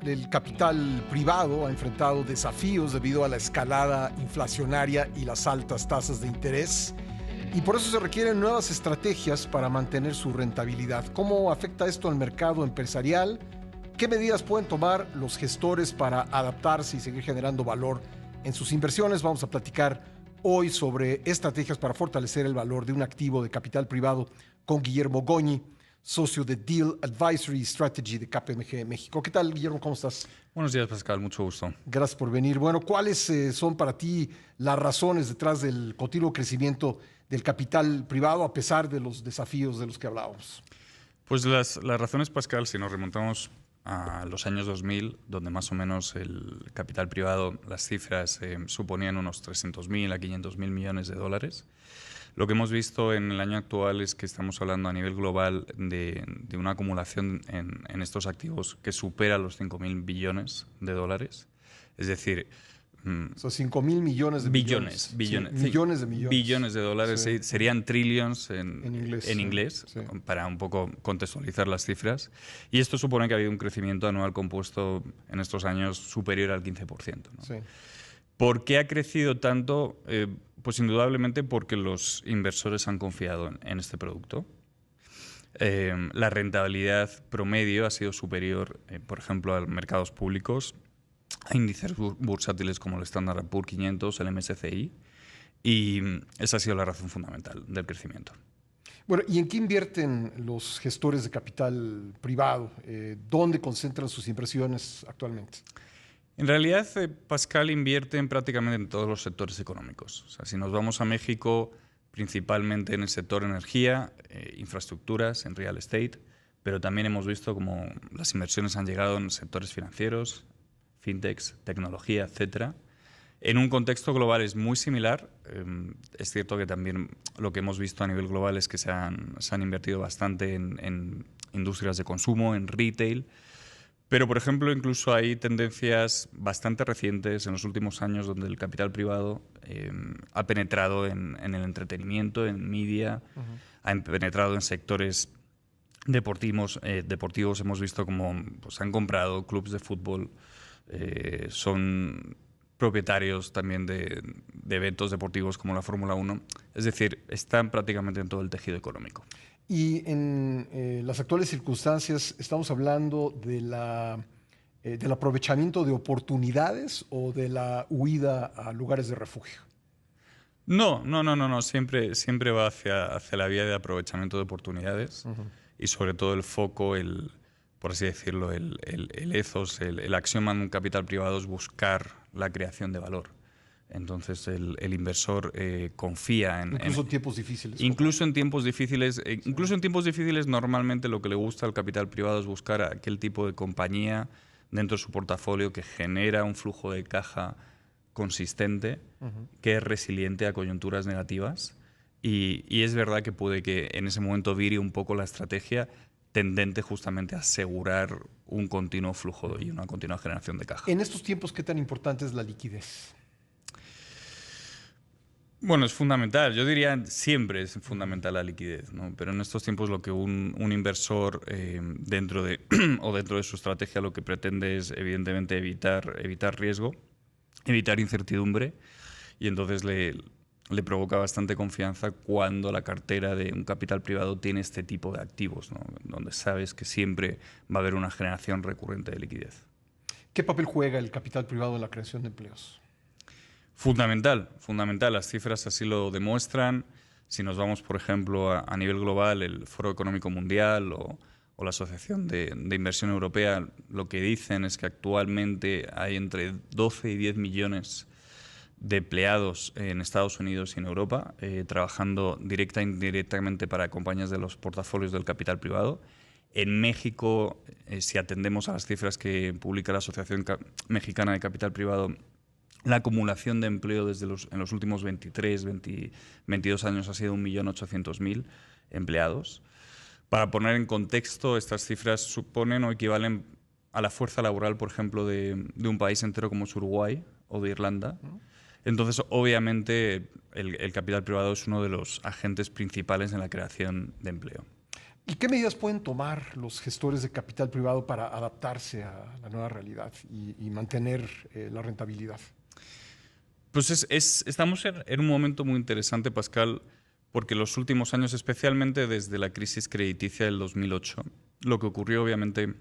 el capital privado ha enfrentado desafíos debido a la escalada inflacionaria y las altas tasas de interés, y por eso se requieren nuevas estrategias para mantener su rentabilidad. ¿Cómo afecta esto al mercado empresarial? ¿Qué medidas pueden tomar los gestores para adaptarse y seguir generando valor en sus inversiones? Vamos a platicar hoy sobre estrategias para fortalecer el valor de un activo de capital privado con Guillermo Goñi, socio de Deal Advisory Strategy de KPMG México. ¿Qué tal, Guillermo? ¿Cómo estás? Buenos días, Pascal. Mucho gusto. Gracias por venir. Bueno, ¿cuáles son para ti las razones detrás del continuo crecimiento del capital privado a pesar de los desafíos de los que hablábamos? Pues las razones, Pascal, si nos remontamos a los años 2000, donde más o menos el capital privado, las cifras suponían unos 300.000 a 500.000 millones de dólares. Lo que hemos visto en el año actual es que estamos hablando a nivel global de una acumulación en estos activos que supera los 5.000 billones de dólares. Es decir, Son 5.000 millones de billones. Sí, millones de millones. Billones de dólares, Sí. serían trillions En en inglés, sí. para un poco contextualizar las cifras. Y esto supone que ha habido un crecimiento anual compuesto en estos años superior al 15%, ¿no? Sí. ¿Por qué ha crecido tanto? Pues indudablemente porque los inversores han confiado en este producto. La rentabilidad promedio ha sido superior, por ejemplo, a mercados públicos, a índices bursátiles como el Standard & Poor's 500, el MSCI, y esa ha sido la razón fundamental del crecimiento. Bueno, ¿y en qué invierten los gestores de capital privado? ¿Dónde concentran sus inversiones actualmente? En realidad, Pascal invierte prácticamente en todos los sectores económicos. O sea, si nos vamos a México, principalmente en el sector energía, infraestructuras, en real estate, pero también hemos visto cómo las inversiones han llegado en sectores financieros, fintechs, tecnología, etcétera. En un contexto global es muy similar. Es cierto que también lo que hemos visto a nivel global es que se han invertido bastante en industrias de consumo, en retail. Pero, por ejemplo, incluso hay tendencias bastante recientes en los últimos años donde el capital privado ha penetrado en el entretenimiento, en media, ha penetrado en sectores deportivos. Hemos visto cómo pues, han comprado clubes de fútbol, son propietarios también de eventos deportivos como la Fórmula 1. Es decir, están prácticamente en todo el tejido económico. Y en las actuales circunstancias, ¿estamos hablando del aprovechamiento de oportunidades o de la huida a lugares de refugio? No. Siempre va hacia la vía de aprovechamiento de oportunidades y sobre todo el foco, por así decirlo, el ethos, el axioma en un capital privado es buscar la creación de valor. Entonces el inversor confía en... Incluso en tiempos difíciles. Incluso en tiempos difíciles. Sí. Incluso en tiempos difíciles normalmente lo que le gusta al capital privado es buscar aquel tipo de compañía dentro de su portafolio que genera un flujo de caja consistente, que es resiliente a coyunturas negativas. Y es verdad que puede que en ese momento vire un poco la estrategia tendente justamente a asegurar un continuo flujo y una continua generación de caja. En estos tiempos, ¿qué tan importante es la liquidez? Bueno, es fundamental. Yo diría siempre es fundamental la liquidez, ¿no? Pero en estos tiempos lo que un inversor dentro de su estrategia lo que pretende es evidentemente evitar riesgo, evitar incertidumbre, y entonces le provoca bastante confianza cuando la cartera de un capital privado tiene este tipo de activos, ¿no? Donde sabes que siempre va a haber una generación recurrente de liquidez. ¿Qué papel juega el capital privado en la creación de empleos? Fundamental. Las cifras así lo demuestran. Si nos vamos, por ejemplo, a nivel global, el Foro Económico Mundial o la Asociación de Inversión Europea, lo que dicen es que actualmente hay entre 12 y 10 millones de empleados en Estados Unidos y en Europa, trabajando directa e indirectamente para compañías de los portafolios del capital privado. En México, si atendemos a las cifras que publica la Asociación Mexicana de Capital Privado, la acumulación de empleo en los últimos 22 años ha sido 1.800.000 empleados. Para poner en contexto, estas cifras suponen o equivalen a la fuerza laboral, por ejemplo, de un país entero como es Uruguay o de Irlanda. Entonces, obviamente, el capital privado es uno de los agentes principales en la creación de empleo. ¿Y qué medidas pueden tomar los gestores de capital privado para adaptarse a la nueva realidad y mantener la rentabilidad? Pues estamos en un momento muy interesante, Pascal, porque los últimos años, especialmente desde la crisis crediticia del 2008, lo que ocurrió obviamente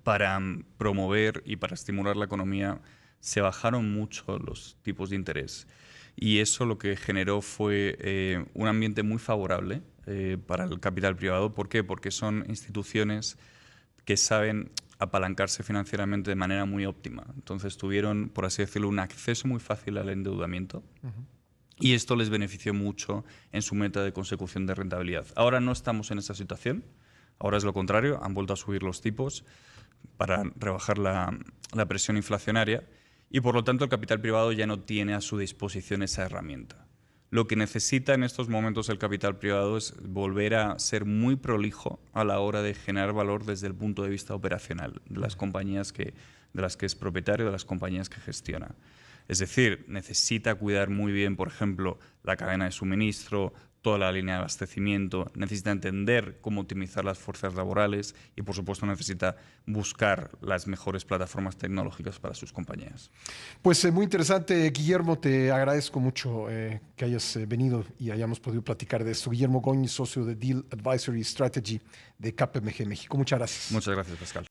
para promover y para estimular la economía, se bajaron mucho los tipos de interés. Y eso lo que generó fue un ambiente muy favorable para el capital privado. ¿Por qué? Porque son instituciones que saben apalancarse financieramente de manera muy óptima. Entonces tuvieron, por así decirlo, un acceso muy fácil al endeudamiento. Y esto les benefició mucho en su meta de consecución de rentabilidad. Ahora no estamos en esa situación. Ahora es lo contrario. Han vuelto a subir los tipos para rebajar la presión inflacionaria. Y por lo tanto el capital privado ya no tiene a su disposición esa herramienta. Lo que necesita en estos momentos el capital privado es volver a ser muy prolijo a la hora de generar valor desde el punto de vista operacional de las compañías de las que es propietario, de las compañías que gestiona. Es decir, necesita cuidar muy bien, por ejemplo, la cadena de suministro, toda la línea de abastecimiento, necesita entender cómo optimizar las fuerzas laborales y, por supuesto, necesita buscar las mejores plataformas tecnológicas para sus compañías. Pues muy interesante, Guillermo, te agradezco mucho que hayas venido y hayamos podido platicar de esto. Guillermo Goñi, socio de Deal Advisory Strategy de KPMG México. Muchas gracias. Muchas gracias, Pascal.